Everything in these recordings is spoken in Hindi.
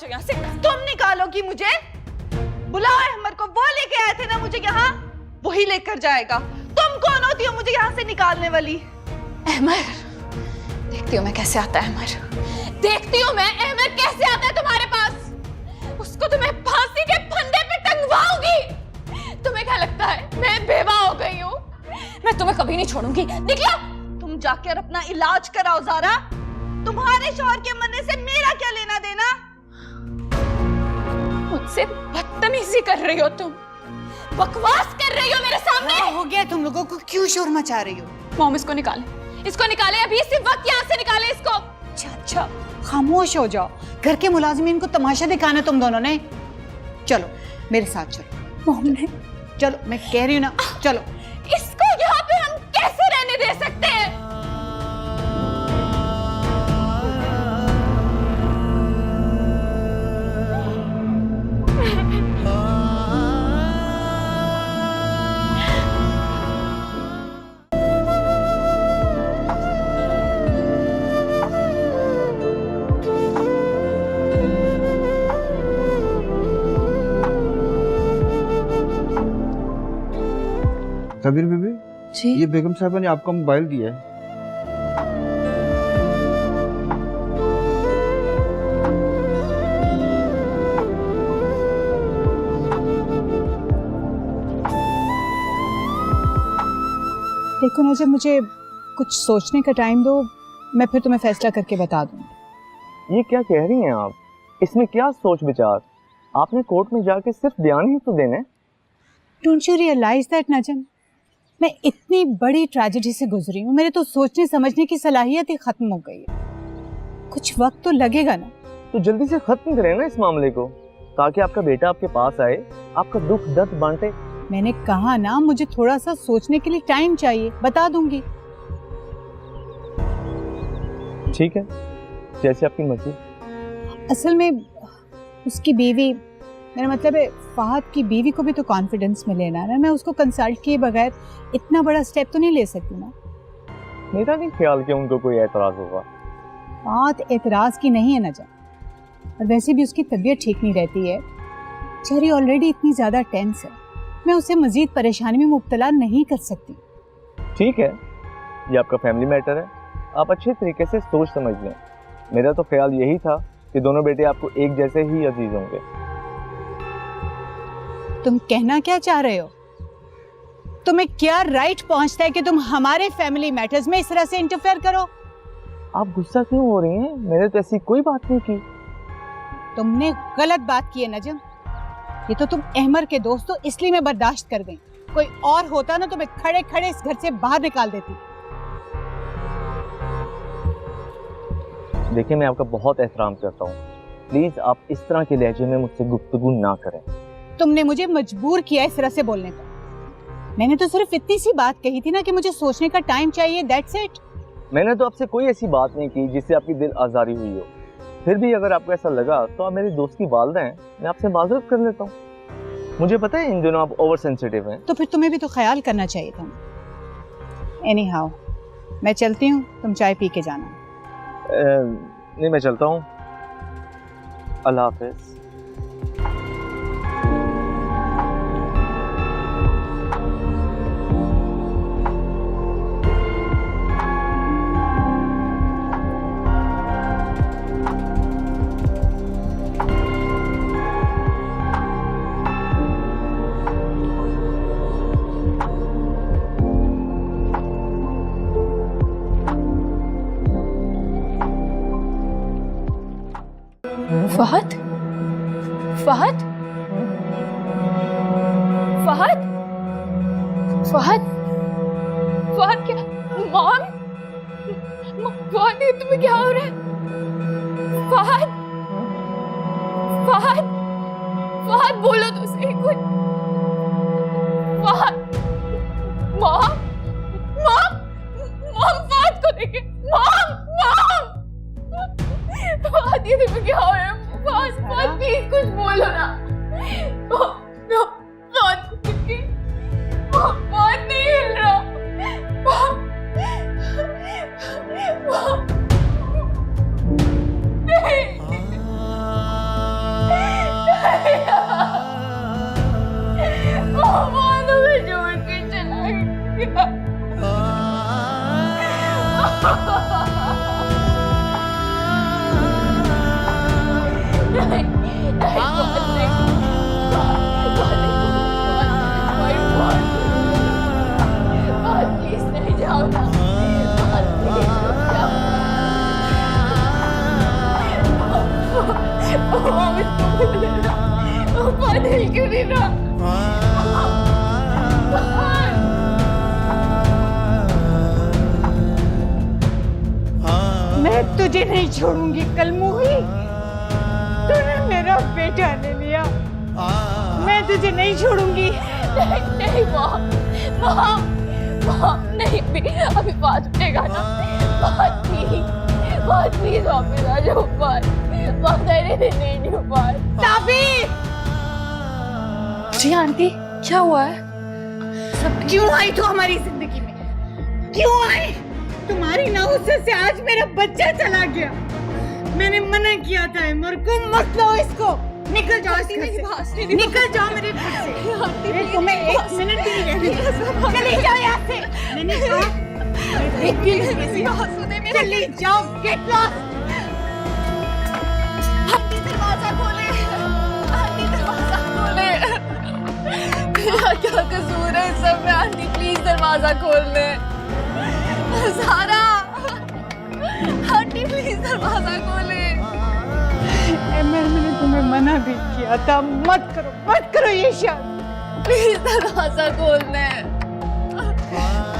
जाओ यहाँ से। तुम निकालोगी मुझे? बुलाओ अहमद को, वो लेके आए थे ना मुझे यहाँ, वही लेकर जाएगा। तुम कौन होती हो मुझे यहाँ से निकालने वाली? अहमद, देखती हूँ मैं कैसे आता है अहमद, देखती हूँ मैं अहमद कैसे आता है तुम्हारे पास। उसको तुम्हें फांसी के फंदे पे टंगवाऊंगी। तुम्हें क्या लगता है मैं बेवा हो गई हूँ? मैं तुम्हें कभी नहीं छोड़ूंगी। निकलो। तुम जाकर अपना इलाज कराओ ज़ारा। तुम्हारे शौहर के मरने से मेरा क्या लेना देना? मुझसे बदतमीजी कर रही हो तुम, बकवास कर रही हो मेरे सामने। हो गया तुम लोगों को, क्यों शोर मचा रही हो? मॉम इसको निकाले, इसको निकाले अभी, इसी वक्त यहाँ से निकाले इसको। अच्छा, खामोश हो जाओ। घर के मुलाजिमीन को तमाशा दिखाना तुम दोनों ने। चलो मेरे साथ चलो। मॉम ने, चलो, मैं कह रही हूँ ना, चलो। इसको यहाँ पे हम कैसे रहने दे सकते हैं? कबीर बीबी जी? ये बेगम साहबा ने आपका मोबाइल दिया है। देखो ना, जब मुझे कुछ सोचने का टाइम दो, मैं फिर तुम्हें फैसला करके बता दूंगी। ये क्या कह रही हैं आप? इसमें क्या सोच विचार? आपने कोर्ट में जाके सिर्फ बयान ही तो देने। डोंट यू रियलाइज दैट नजम, मैं इतनी बड़ी ट्रेजेडी से गुजरी हूँ, मेरे तो सोचने समझने की सलाहियत ही खत्म हो गई है। कुछ वक्त तो लगेगा ना। तो जल्दी से खत्म करें ना इस मामले को, ताकि आपका बेटा आपके पास आए, आपका दुख दर्द बांटे। मैंने कहा ना, मुझे थोड़ा सा सोचने के लिए टाइम चाहिए, बता दूंगी। ठीक है, जैसे आपकी मर्जी। असल में उसकी बीवी, मेरा मतलब है फहद की बीवी को भी तो कॉन्फिडेंस में लेना है ना। मैं उसको कंसल्ट किए बगैर इतना बड़ा स्टेप तो नहीं ले सकती ना। मेरा नहीं ख्याल कि उनको कोई एतराज होगा। बात एतराज की नहीं है नजर, और वैसे भी उसकी तबीयत ठीक नहीं रहती है। चेरी ऑलरेडी इतनी ज़्यादा टेंस है, मैं उसे मजीद परेशानी में मुब्तला नहीं कर सकती। ठीक है, ये आपका फैमिली मैटर है, आप अच्छे तरीके से सोच समझ लें। मेरा तो ख्याल यही था कि दोनों बेटे आपको एक जैसे ही अजीज होंगे। तुम कहना क्या चाह रहे हो? तुम्हें क्या राइट पहुंचता है कि तुम हमारे फैमिली मैटर्स में इस तरह से इंटरफेयर करो? आप गुस्सा क्यों हो रही हैं? मैंने तो ऐसी कोई बात नहीं की। तुमने गलत बात की है नजम। ये तो तुम अहमर के दोस्त हो, इसलिए मैं बर्दाश्त कर गई। कोई और होता ना तो मैं खड़े खड़े इस घर से बाहर निकाल देती। देखिए, मैं आपका बहुत एहतराम करता हूँ, प्लीज आप इस तरह के लहजे में मुझसे गुफ्तगू ना करें। तुमने मुझे मजबूर किया इस तरह से बोलने का। मैंने तो सिर्फ इतनी सी बात कही थी ना कि मुझे सोचने का टाइम चाहिए, दैट्स इट। मैंने तो आपसे कोई ऐसी बात नहीं की जिससे आपकी दिल आजारी हुई हो। फिर भी अगर आपको ऐसा लगा तो आप मेरे दोस्त की वालिदा हैं, मैं आपसे माजरत कर लेता हूँ। मुझे पता है इन दिनों आप ओवर सेंसिटिव हैं। तो फिर तुम्हें भी तो ख्याल करना चाहिए था। एनी हाउ, मैं चलती हूँ, तुम चाय पी के जाना। नहीं, मैं चलता हूँ। अल्लाह हाफिज। फहद, फहद, फहद, फहद, फहद क्या? मॉम, फहद ये तुम्हें क्या हो रहा है? फहद, फहद, फहद बोलो तो सही कुछ। Fahad, mom, mom, mom Fahad को देखे। मॉम, मॉम, फहद ये तुम्हें क्या हो रहा है? फहद, फहद प्लीज कुछ बोलो ना। फहद नहीं हिल रहा। नहीं। प्लीज नहीं जाओ ना, प्लीज क्यों नहीं रहा? मैं तुझे नहीं छोड़ूंगी कलमुही। तूने मेरा बेटा ले लिया, मैं तुझे नहीं छोड़ूंगी। नहीं मॉम नहीं, अभी बात उठेगा ना, बात प्लीज वापस आ जाओ, बात नहीं बात। ताबीर, जी आंटी, क्या हुआ है? क्यों आई तू हमारी जिंदगी में? क्यों आई? तुम्हारी नाउसत से आज मेरा बच्चा चला गया। मैंने मना किया था इमर को, मत लो इसको, निकल जाओ इस घर से, निकल जाओ मेरे घर से। मैं तुम्हें एक मिनट भी नहीं रहने, चले जाओ यहाँ से। मैंने कहा चले जाओ, गेट लॉस्ट। आंटी दरवाजा खोले, आंटी दरवाजा खोले। मेरा क्या कसूर है इस सब में? आंटी प्लीज दरवाजा खोल ले। सारा, आंटी प्लीज दरवाजा खोले। मैंने तुम्हें मना भी किया था, मत करो ये शादी। प्लीज दरवाजा खोल ले।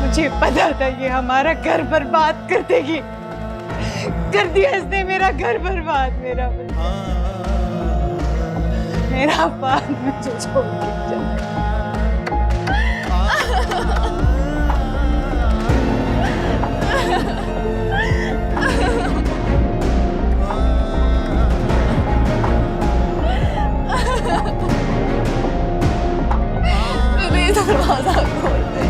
मुझे पता था ये हमारा घर बर्बाद कर देगी। कर दिया इसने मेरा घर बर्बाद, मेरा बात मुझे छोड़ के चला। प्लीज दरवाजा खोल दे।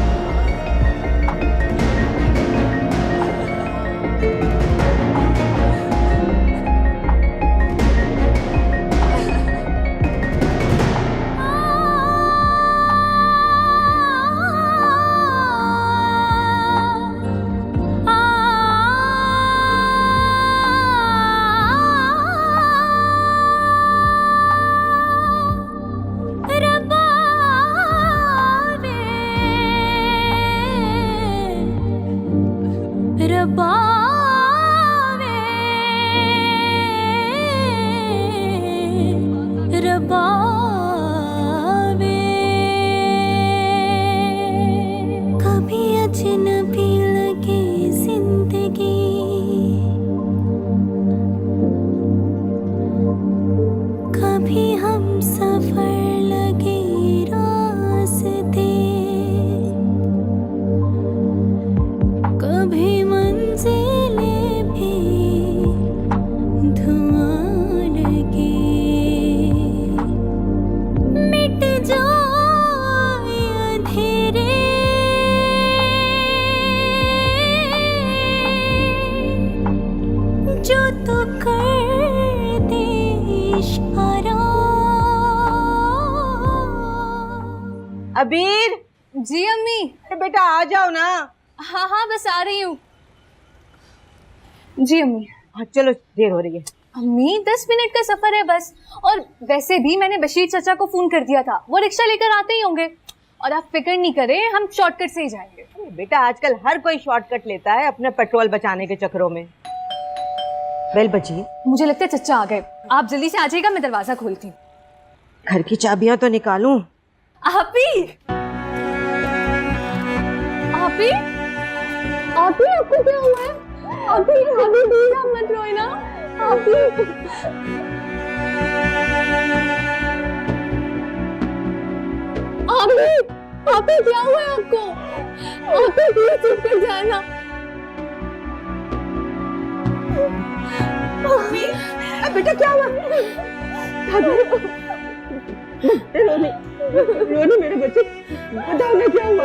कभी अजनबी लगे जिंदगी, कभी हम सफर लगे रास्ते, कभी मंजिलें भी धुआं लगे, मिट जाए अंधेरे, जो तो कर दे इशारा। अबीर, जी अम्मी। अरे बेटा आ जाओ ना। हाँ बस आ रही हूँ। जी अम्मी। हाँ चलो, देर हो रही है। अम्मी 10 मिनट का सफर है बस, और वैसे भी मैंने बशीर चाचा को फोन कर दिया था, वो रिक्शा लेकर आते ही होंगे। और आप फिक्र नहीं करें, हम शॉर्टकट से ही जाएंगे। अरे बेटा आजकल हर कोई शॉर्टकट लेता है अपने पेट्रोल बचाने के चक्करों में। बेल बजी, मुझे लगता है चचा आ गए, आप जल्दी से आ जाइएगा, मैं दरवाजा खोलती हूँ। घर की चाबियां तो निकालूं। आपी, आपी, आपी, आपको क्या हुआ है? आपी, आपी प्लीज आप मत रोए ना। आपी, आपी, आपी क्या हुआ है आपको? आपी प्लीज चुप कर जाना। बेटा क्या हुआ? रोनी मेरे बच्चे, बताओ ना क्या हुआ?